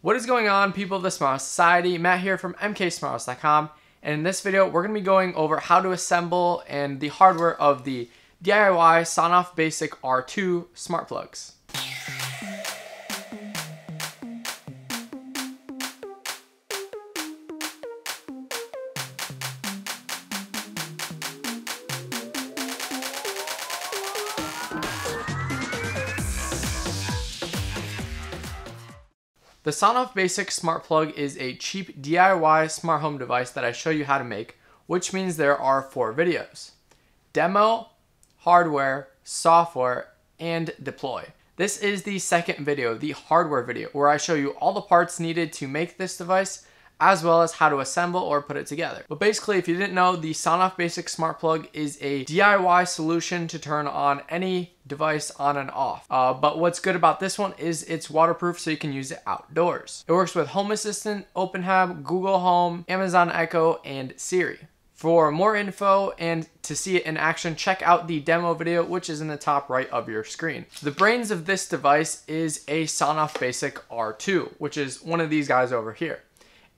What is going on, people of the SmartHouse Society? Matt here from mksmarthouse.com, and in this video we're going to be going over how to assemble and the hardware of the DIY Sonoff Basic R2 smart plugs. The Sonoff Basic Smart Plug is a cheap DIY smart home device that I show you how to make, which means there are 4 videos: demo, hardware, software, and deploy. This is the second video, the hardware video, where I show you all the parts needed to make this device, as well as how to assemble or put it together. But basically, if you didn't know, the Sonoff Basic Smart Plug is a DIY solution to turn on any device on and off. But what's good about this one is it's waterproof, so you can use it outdoors. It works with Home Assistant, OpenHAB, Google Home, Amazon Echo, and Siri. For more info and to see it in action, check out the demo video, which is in the top right of your screen. The brains of this device is a Sonoff Basic R2, which is one of these guys over here.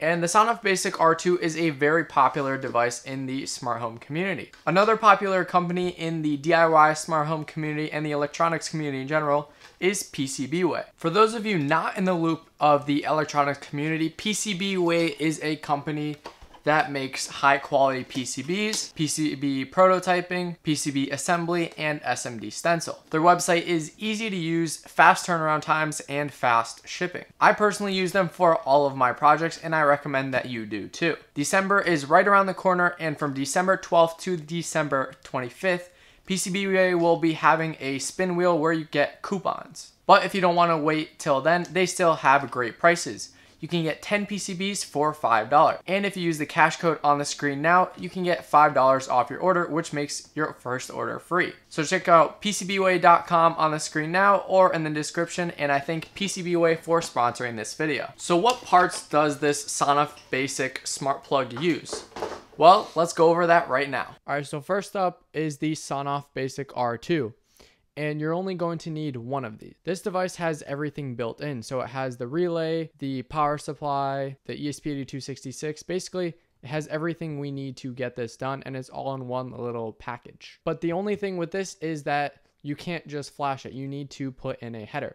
And the Sonoff Basic R2 is a very popular device in the smart home community. Another popular company in the DIY smart home community and the electronics community in general is PCBWay. For those of you not in the loop of the electronics community, PCBWay is a company that makes high quality PCBs, PCB prototyping, PCB assembly, and SMD stencil. Their website is easy to use, fast turnaround times, and fast shipping. I personally use them for all of my projects, and I recommend that you do too. December is right around the corner, and from December 12th to December 25th, PCBWay will be having a spin wheel where you get coupons. But if you don't want to wait till then, they still have great prices. You can get 10 PCBs for $5. And if you use the cash code on the screen now, you can get $5 off your order, which makes your first order free. So check out PCBWay.com on the screen now or in the description, and I thank PCBWay for sponsoring this video. So what parts does this Sonoff Basic Smart Plug use? Well, let's go over that right now. Alright, so first up is the Sonoff Basic R2. And you're only going to need one of these. This device has everything built in. So it has the relay, the power supply, the ESP8266. Basically, it has everything we need to get this done, and it's all in one little package. But the only thing with this is that you can't just flash it. You need to put in a header.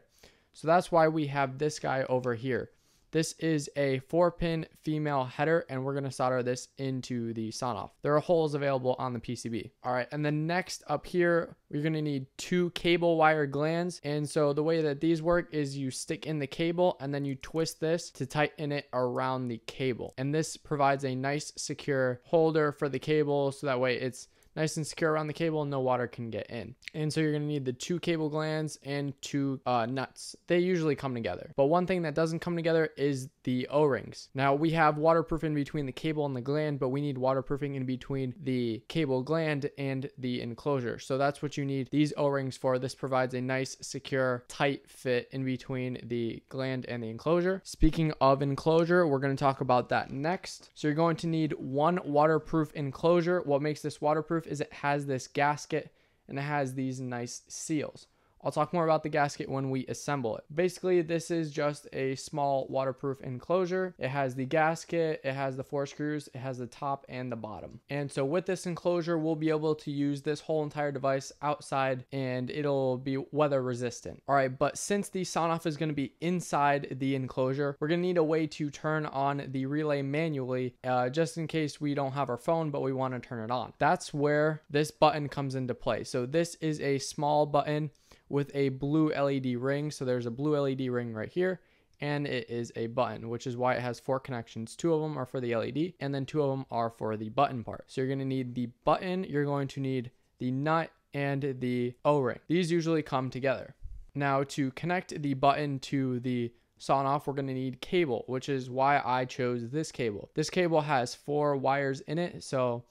So that's why we have this guy over here. This is a 4-pin female header, and we're going to solder this into the Sonoff. There are holes available on the PCB. All right, and then next up here, we're going to need 2 cable wire glands. And so the way that these work is you stick in the cable and then you twist this to tighten it around the cable. And this provides a nice secure holder for the cable, so that way it's nice and secure around the cable and no water can get in. And so you're going to need the 2 cable glands and 2 nuts. They usually come together. But one thing that doesn't come together is the O-rings. Now we have waterproof in between the cable and the gland, but we need waterproofing in between the cable gland and the enclosure. So that's what you need these O-rings for. This provides a nice, secure, tight fit in between the gland and the enclosure. Speaking of enclosure, we're going to talk about that next. So you're going to need 1 waterproof enclosure. What makes this waterproof is it has this gasket and it has these nice seals. I'll talk more about the gasket when we assemble it. Basically, this is just a small waterproof enclosure. It has the gasket, it has the 4 screws, it has the top and the bottom. And so with this enclosure, we'll be able to use this whole entire device outside and it'll be weather resistant. All right, but since the Sonoff is going to be inside the enclosure, we're going to need a way to turn on the relay manually, just in case we don't have our phone, but we want to turn it on. That's where this button comes into play. So this is a small button with a blue LED ring. So there's a blue LED ring right here, and it is a button, which is why it has 4 connections. 2 of them are for the LED, and then 2 of them are for the button part. So you're going to need the button, you're going to need the nut, and the O-ring. These usually come together. Now to connect the button to the Sonoff, we're going to need cable, which is why I chose this cable. This cable has 4 wires in it, so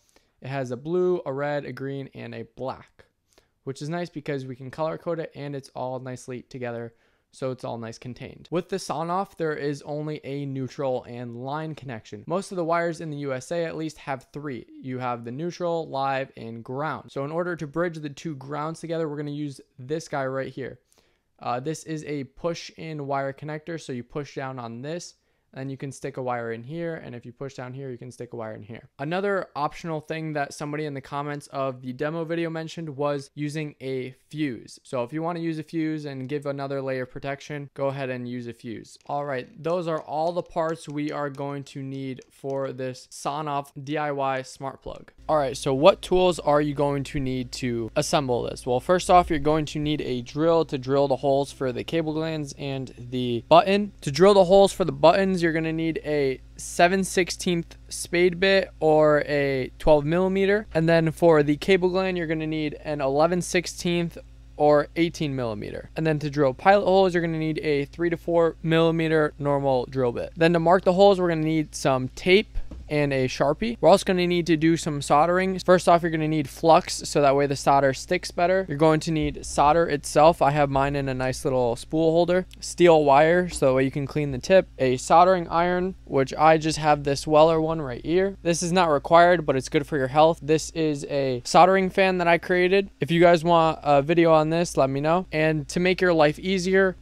it has a blue, a red, a green, and a black, which is nice because we can color code it and it's all nicely together, so it's all nice contained. With the Sonoff, there is only a neutral and line connection. Most of the wires in the USA at least have 3. You have the neutral, live, and ground. So in order to bridge the 2 grounds together, we're going to use this guy right here. This is a push-in wire connector, so you push down on this, and you can stick a wire in here, and if you push down here, you can stick a wire in here. Another optional thing that somebody in the comments of the demo video mentioned was using a fuse. So if you want to use a fuse and give another layer of protection, go ahead and use a fuse. All right, those are all the parts we are going to need for this Sonoff DIY smart plug. All right, so what tools are you going to need to assemble this? Well, first off, you're going to need a drill to drill the holes for the cable glands and the button. To drill the holes for the buttons, you're going to need a 7/16 spade bit or a 12mm. And then for the cable gland, you're going to need an 11/16 or 18mm. And then to drill pilot holes, you're going to need a 3 to 4mm normal drill bit. Then to mark the holes, we're going to need some tape and a Sharpie. We're also going to need to do some soldering. First off, you're going to need flux so that way the solder sticks better. You're going to need solder itself. I have mine in a nice little spool holder. Steel wire so that way you can clean the tip. A soldering iron, which I just have this Weller one right here. This is not required, but it's good for your health. This is a soldering fan that I created. If you guys want a video on this, let me know. And to make your life easier,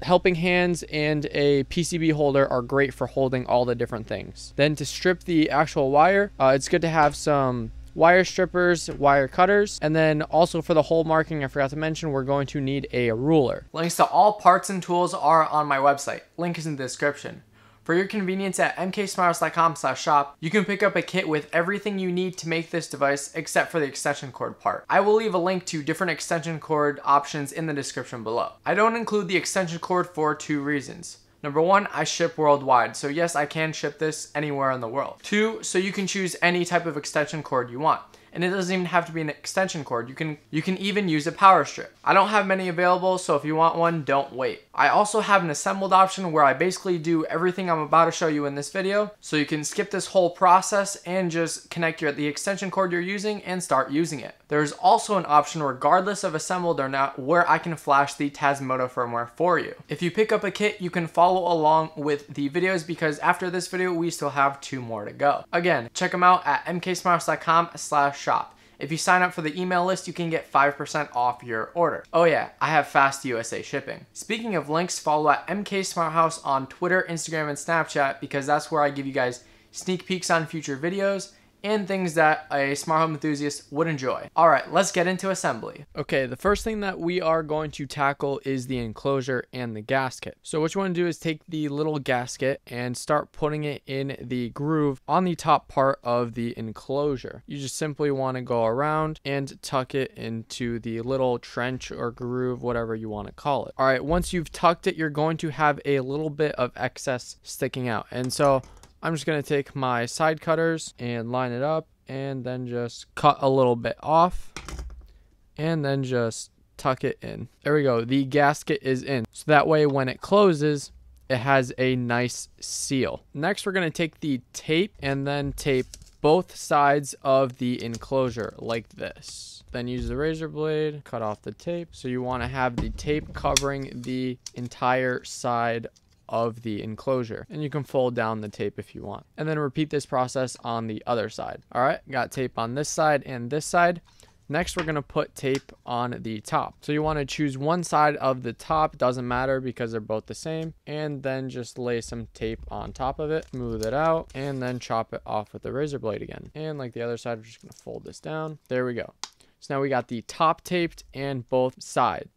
helping hands and a PCB holder are great for holding all the different things. Then to strip the actual wire, it's good to have some wire strippers, wire cutters, and then also for the hole marking, I forgot to mention, we're going to need a ruler. Links to all parts and tools are on my website. Link is in the description. For your convenience at mksmarthouse.com/shop, you can pick up a kit with everything you need to make this device except for the extension cord part. I will leave a link to different extension cord options in the description below. I don't include the extension cord for 2 reasons. Number 1, I ship worldwide, so yes, I can ship this anywhere in the world. 2, so you can choose any type of extension cord you want. And it doesn't even have to be an extension cord. You can even use a power strip. I don't have many available, so if you want one, don't wait. I also have an assembled option where I basically do everything I'm about to show you in this video, so you can skip this whole process and just connect the extension cord you're using and start using it. There's also an option regardless of assembled or not where I can flash the Tasmodo firmware for you. If you pick up a kit, you can follow along with the videos because after this video, we still have 2 more to go. Again, check them out at mksmarthouse.com/shop. If you sign up for the email list, you can get 5% off your order. Oh yeah, I have fast USA shipping. Speaking of links, follow at MK-SmartHouse on Twitter, Instagram, and Snapchat because that's where I give you guys sneak peeks on future videos and things that a smart home enthusiast would enjoy. All right, let's get into assembly. Okay, the first thing that we are going to tackle is the enclosure and the gasket. So what you want to do is take the little gasket and start putting it in the groove on the top part of the enclosure. You just simply want to go around and tuck it into the little trench or groove, whatever you want to call it. All right, once you've tucked it, you're going to have a little bit of excess sticking out. And so I'm just going to take my side cutters and line it up and then just cut a little bit off and then just tuck it in. There we go. The gasket is in. So that way when it closes, it has a nice seal. Next, we're going to take the tape and then tape both sides of the enclosure like this. Then use the razor blade, cut off the tape. So you want to have the tape covering the entire side of the enclosure, and you can fold down the tape if you want, and then repeat this process on the other side. All right, got tape on this side and this side. Next, we're going to put tape on the top. So you want to choose one side of the top, doesn't matter because they're both the same, and then just lay some tape on top of it, smooth it out, and then chop it off with the razor blade again. And like the other side, we're just going to fold this down. There we go. So now we got the top taped and both sides.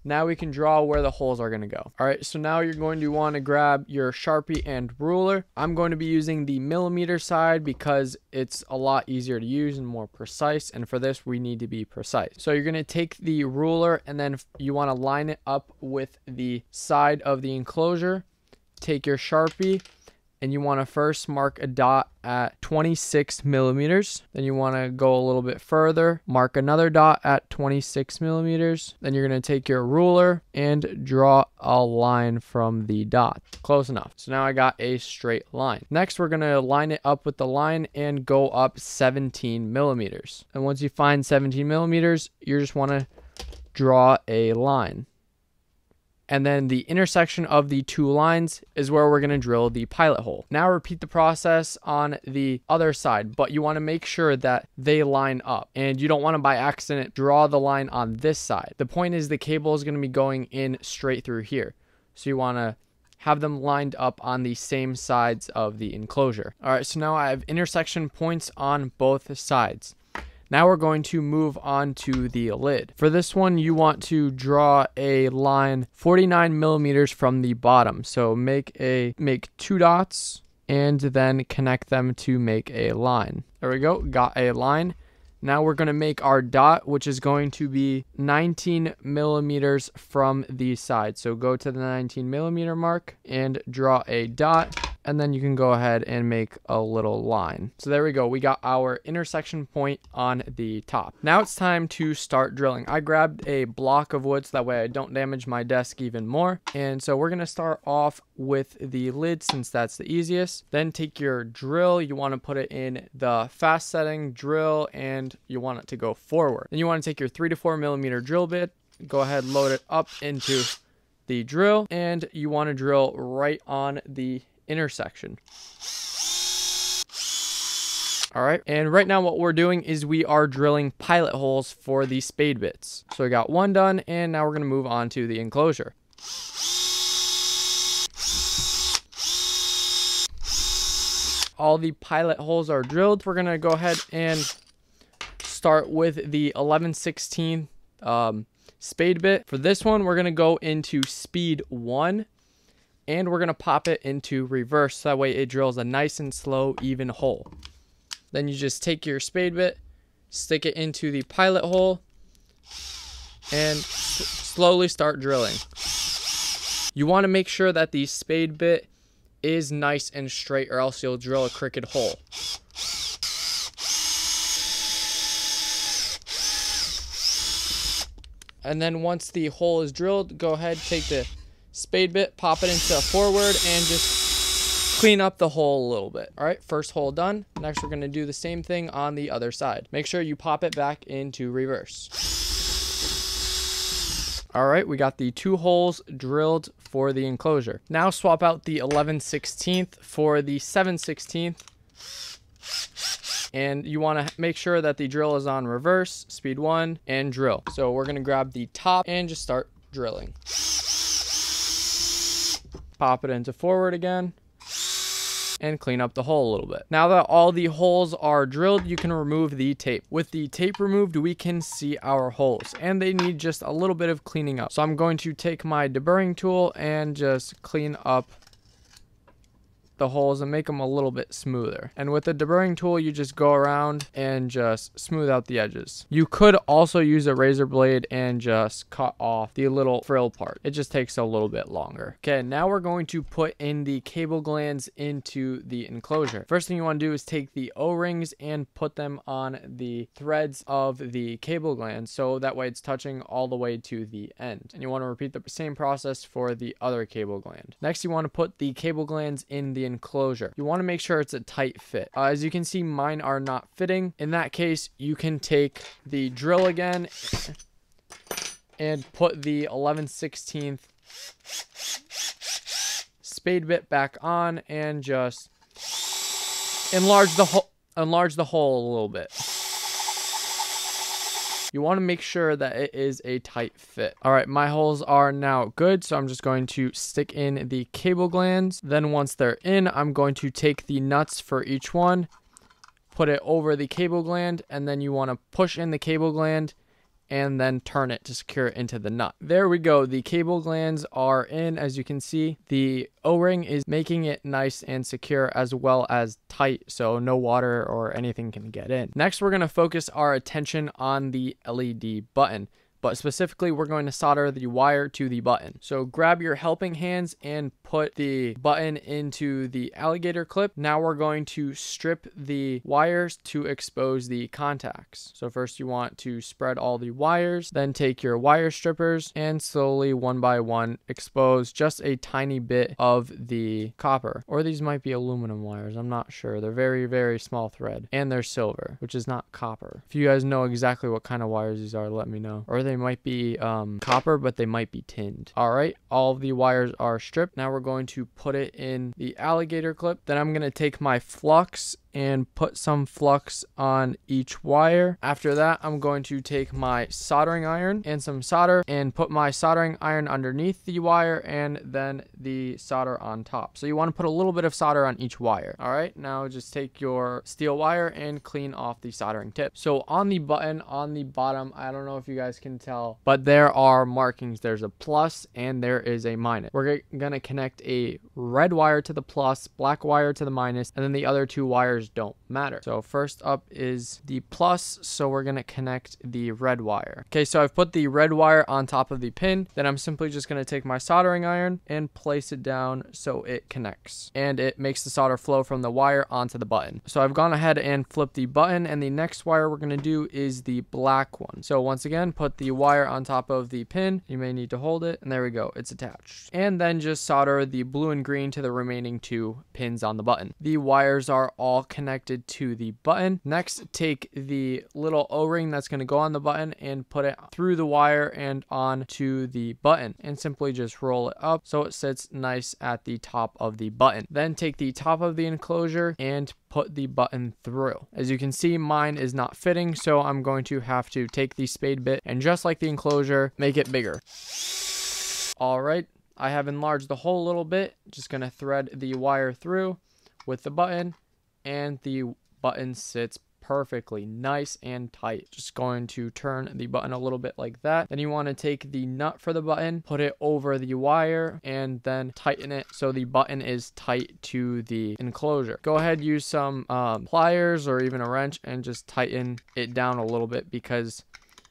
Now we can draw where the holes are going to go. All right, so now you're going to want to grab your Sharpie and ruler. I'm going to be using the millimeter side because it's a lot easier to use and more precise. And for this, we need to be precise. So you're going to take the ruler and then you want to line it up with the side of the enclosure. Take your Sharpie and you want to first mark a dot at 26 millimeters. Then you want to go a little bit further, mark another dot at 26 millimeters. Then you're going to take your ruler and draw a line from the dot. Close enough. So now I got a straight line. Next, we're going to line it up with the line and go up 17 millimeters. And once you find 17 millimeters, you just want to draw a line. and then the intersection of the two lines is where we're going to drill the pilot hole. Now repeat the process on the other side, but you want to make sure that they line up, and you don't want to by accident draw the line on this side. The point is the cable is going to be going in straight through here, so you want to have them lined up on the same sides of the enclosure. All right, so now I have intersection points on both sides. Now we're going to move on to the lid. For this one, you want to draw a line 49 millimeters from the bottom. So make 2 dots and then connect them to make a line. There we go, got a line. Now we're going to make our dot, which is going to be 19 millimeters from the side. So go to the 19 millimeter mark and draw a dot, and then you can go ahead and make a little line. So there we go. We got our intersection point on the top. Now it's time to start drilling. I grabbed a block of wood so that way I don't damage my desk even more. And so we're going to start off with the lid since that's the easiest. Then take your drill. You want to put it in the fast setting drill, and you want it to go forward. Then you want to take your 3 to 4 millimeter drill bit, go ahead, load it up into the drill, and you want to drill right on the intersection. All right, and right now what we're doing is we are drilling pilot holes for the spade bits. So we got one done, and now we're going to move on to the enclosure. All the pilot holes are drilled. We're going to go ahead and start with the 11/16 spade bit. For this one, we're going to go into speed 1, and we're going to pop it into reverse so that way it drills a nice and slow, even hole. Then you just take your spade bit, stick it into the pilot hole, and slowly start drilling. You want to make sure that the spade bit is nice and straight, or else you'll drill a crooked hole. And then once the hole is drilled, go ahead, take the spade bit, pop it into forward, and just clean up the hole a little bit. All right, first hole done. Next, we're going to do the same thing on the other side. Make sure you pop it back into reverse. All right, we got the 2 holes drilled for the enclosure. Now swap out the 11/16 for the 7/16. And you want to make sure that the drill is on reverse, speed 1, and drill. So we're going to grab the top and just start drilling. Pop it into forward again, and clean up the hole a little bit. Now that all the holes are drilled, you can remove the tape. With the tape removed, we can see our holes, and they need just a little bit of cleaning up. So I'm going to take my deburring tool and just clean up the holes and make them a little bit smoother. And with the deburring tool, you just go around and just smooth out the edges. You could also use a razor blade and just cut off the little frill part. It just takes a little bit longer. Okay, now we're going to put in the cable glands into the enclosure. First thing you want to do is take the O-rings and put them on the threads of the cable glands, so that way it's touching all the way to the end. And you want to repeat the same process for the other cable gland. Next, you want to put the cable glands in the enclosure. You want to make sure it's a tight fit. As you can see, mine are not fitting. In that case, you can take the drill again and put the 11/16 spade bit back on and just enlarge the hole a little bit. You want to make sure that it is a tight fit. All right, my holes are now good, so I'm just going to stick in the cable glands. Then once they're in, I'm going to take the nuts for each one, put it over the cable gland, and then you want to push in the cable gland and then turn it to secure it into the nut. There we go. The cable glands are in. As you can see, the O-ring is making it nice and secure as well as tight, so no water or anything can get in. Next, we're going to focus our attention on the LED button, but specifically we're going to solder the wire to the button. So grab your helping hands and put the button into the alligator clip. Now we're going to strip the wires to expose the contacts. So first you want to spread all the wires, then take your wire strippers and slowly one by one expose just a tiny bit of the copper. Or these might be aluminum wires, I'm not sure. They're very, very small thread, and they're silver, which is not copper. If you guys know exactly what kind of wires these are, let me know. Or are they They might be copper, but they might be tinned. All right, all of the wires are stripped. Now we're going to put it in the alligator clip. Then I'm going to take my flux and put some flux on each wire. After that, I'm going to take my soldering iron and some solder and put my soldering iron underneath the wire and then the solder on top. So you want to put a little bit of solder on each wire. All right, now just take your steel wire and clean off the soldering tip. So on the button on the bottom, I don't know if you guys can tell, but there are markings. There's a plus and there is a minus. We're going to connect a red wire to the plus, black wire to the minus, and then the other two wires don't matter. So first up is the plus, so we're going to connect the red wire. Okay, so I've put the red wire on top of the pin. Then I'm simply just going to take my soldering iron and place it down so it connects, and it makes the solder flow from the wire onto the button. So I've gone ahead and flipped the button, and the next wire we're going to do is the black one. So once again, put the wire on top of the pin. You may need to hold it, and there we go, it's attached. And then just solder the blue and green to the remaining two pins on the button. The wires are all connected to the button. Next, take the little O-ring that's going to go on the button and put it through the wire and on to the button, and simply just roll it up so it sits nice at the top of the button. Then take the top of the enclosure and put the button through. As you can see, mine is not fitting, so I'm going to have to take the spade bit and, just like the enclosure, make it bigger. All right, I have enlarged the hole a little bit. Just going to thread the wire through with the button, and the button sits perfectly nice and tight. Just going to turn the button a little bit like that. Then you want to take the nut for the button, put it over the wire, and then tighten it so the button is tight to the enclosure. Go ahead, use some pliers or even a wrench and just tighten it down a little bit, because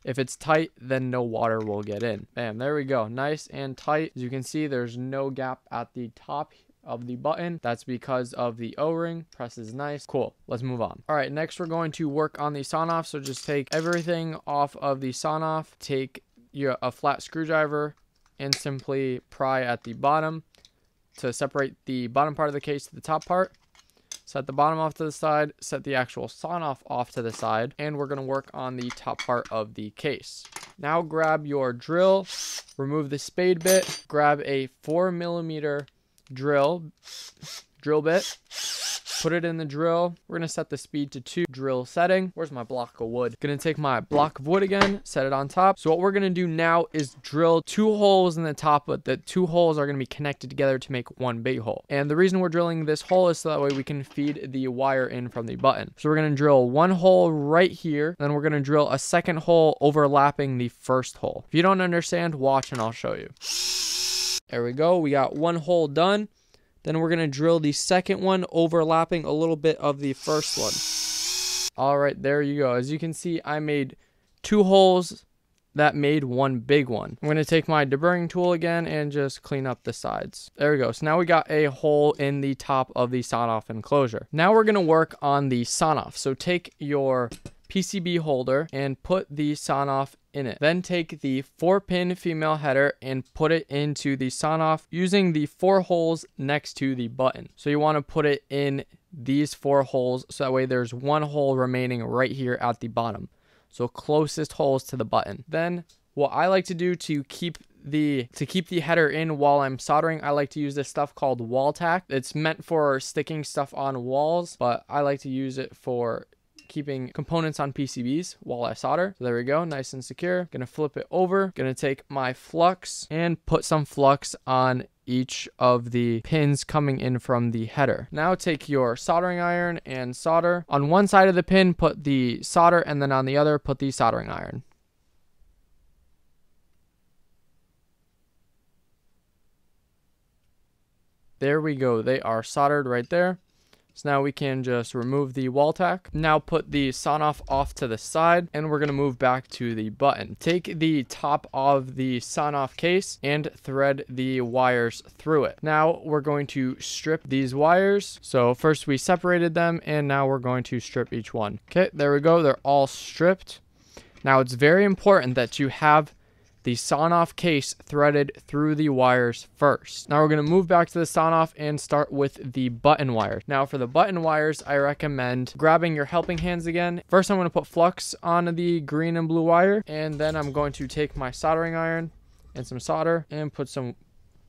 if it's tight, then no water will get in. Bam, there we go, nice and tight. As you can see, there's no gap at the top of the button. That's because of the O-ring. Presses nice. Cool. Let's move on. All right, next we're going to work on the SawnOff. So just take everything off of the SawnOff. Take a flat screwdriver and simply pry at the bottom to separate the bottom part of the case to the top part. Set the bottom off to the side, set the actual SawnOff off to the side, and we're going to work on the top part of the case. Now grab your drill, remove the spade bit, grab a 4mm drill bit, put it in the drill. We're going to set the speed to 2. Drill setting. Where's my block of wood? Going to take my block of wood again, set it on top. So what we're going to do now is drill 2 holes in the top, but the 2 holes are going to be connected together to make one big hole. And the reason we're drilling this hole is so that way we can feed the wire in from the button. So we're going to drill 1 hole right here, then we're going to drill a second hole overlapping the first hole. If you don't understand, watch and I'll show you. There we go. We got 1 hole done. Then we're going to drill the second one overlapping a little bit of the first one. All right, there you go. As you can see, I made 2 holes that made 1 big one. I'm going to take my deburring tool again and just clean up the sides. There we go. So now we got a hole in the top of the SawnOff enclosure. Now we're going to work on the SawnOff. So take your PCB holder and put the SawnOff in it. Then take the 4-pin female header and put it into the SawnOff using the 4 holes next to the button. So you want to put it in these 4 holes so that way there's 1 hole remaining right here at the bottom. So closest holes to the button. Then what I like to do to keep the header in while I'm soldering, I like to use this stuff called wall tack. It's meant for sticking stuff on walls, but I like to use it for keeping components on PCBs while I solder. So there we go, nice and secure. Gonna flip it over, gonna take my flux and put some flux on each of the pins coming in from the header. Now take your soldering iron and solder. On one side of the pin, put the solder, and then on the other, put the soldering iron. There we go, they are soldered right there. So now we can just remove the wall tack. Now put the SawnOff off to the side, and we're going to move back to the button. Take the top of the SawnOff case and thread the wires through it. Now we're going to strip these wires. So first we separated them, and now we're going to strip each one. Okay, there we go. They're all stripped. Now it's very important that you have the SawnOff case threaded through the wires first. Now we're going to move back to the SawnOff and start with the button wire. Now for the button wires, I recommend grabbing your helping hands again. First, I'm going to put flux on the green and blue wire, and then I'm going to take my soldering iron and some solder and put some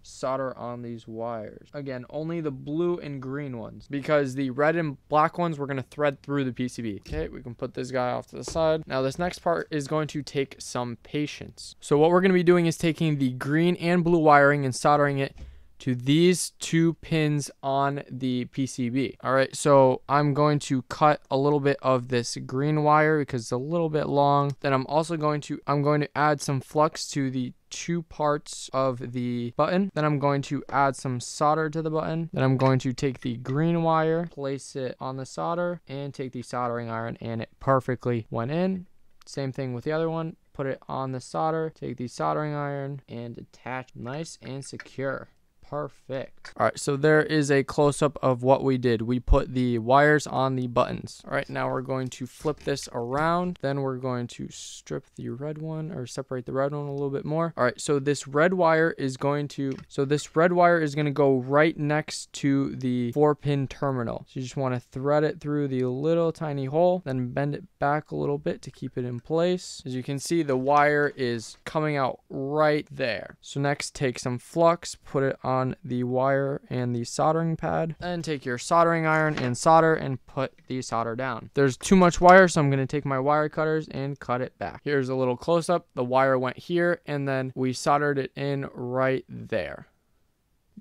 solder on these wires. Again, only the blue and green ones, because the red and black ones we're going to thread through the PCB. Okay, we can put this guy off to the side. Now this next part is going to take some patience. So what we're going to be doing is taking the green and blue wiring and soldering it to these 2 pins on the PCB. All right, so I'm going to cut a little bit of this green wire because it's a little bit long. Then I'm going to add some flux to the 2 parts of the button. Then I'm going to add some solder to the button. Then I'm going to take the green wire, place it on the solder, and take the soldering iron, and it perfectly went in. Same thing with the other one. Put it on the solder, take the soldering iron, and attach nice and secure. Perfect. All right, so there is a close-up of what we did. We put the wires on the buttons. All right, now we're going to flip this around. Then we're going to strip the red one, or separate the red one a little bit more. All right, so this red wire is going to go right next to the 4-pin terminal. So you just want to thread it through the little tiny hole, then bend it back a little bit to keep it in place. As you can see, the wire is coming out right there. So next, take some flux, put it on the wire and the soldering pad, then take your soldering iron and solder and put the solder down. There's too much wire, so I'm going to take my wire cutters and cut it back. Here's a little close-up. The wire went here, and then we soldered it in right there.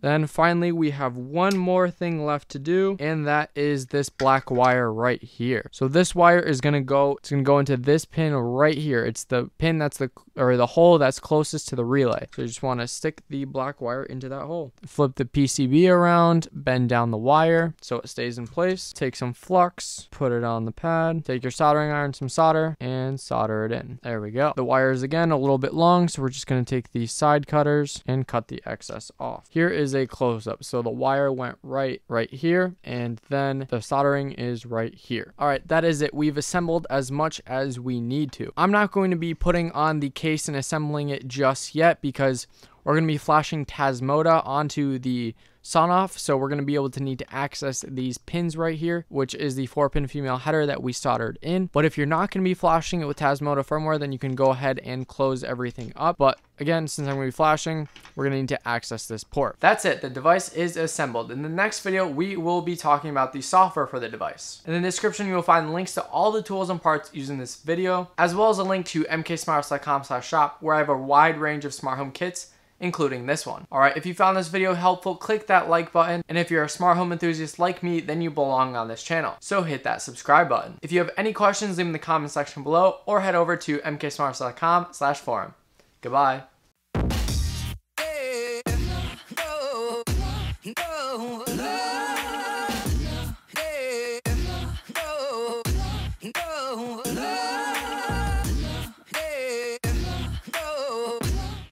Then finally, we have one more thing left to do, and that is this black wire right here. So this wire is going to go into this pin right here. It's the pin the hole that's closest to the relay. So you just want to stick the black wire into that hole. Flip the PCB around, bend down the wire so it stays in place. Take some flux, put it on the pad, take your soldering iron, some solder, and solder it in. There we go. The wire is again a little bit long, so we're just going to take the side cutters and cut the excess off. Here is a close-up. So the wire went right here, and then the soldering is right here. All right, that is it. We've assembled as much as we need to. I'm not going to be putting on the case and assembling it just yet, because we're going to be flashing Tasmota onto the SawnOff, so we're going to be able to need to access these pins right here, which is the 4-pin female header that we soldered in. But if you're not going to be flashing it with Tasmota firmware, then you can go ahead and close everything up. But again, since I'm going to be flashing, we're going to need to access this port. That's it. The device is assembled. In the next video, we will be talking about the software for the device. In the description, you will find links to all the tools and parts used in this video, as well as a link to mksmarthouse.com/shop, where I have a wide range of smart home kits, including this one. Alright, if you found this video helpful, click that like button, and if you're a smart home enthusiast like me, then you belong on this channel, so hit that subscribe button. If you have any questions, leave them in the comment section below, or head over to mksmarthouse.com/forum. Goodbye.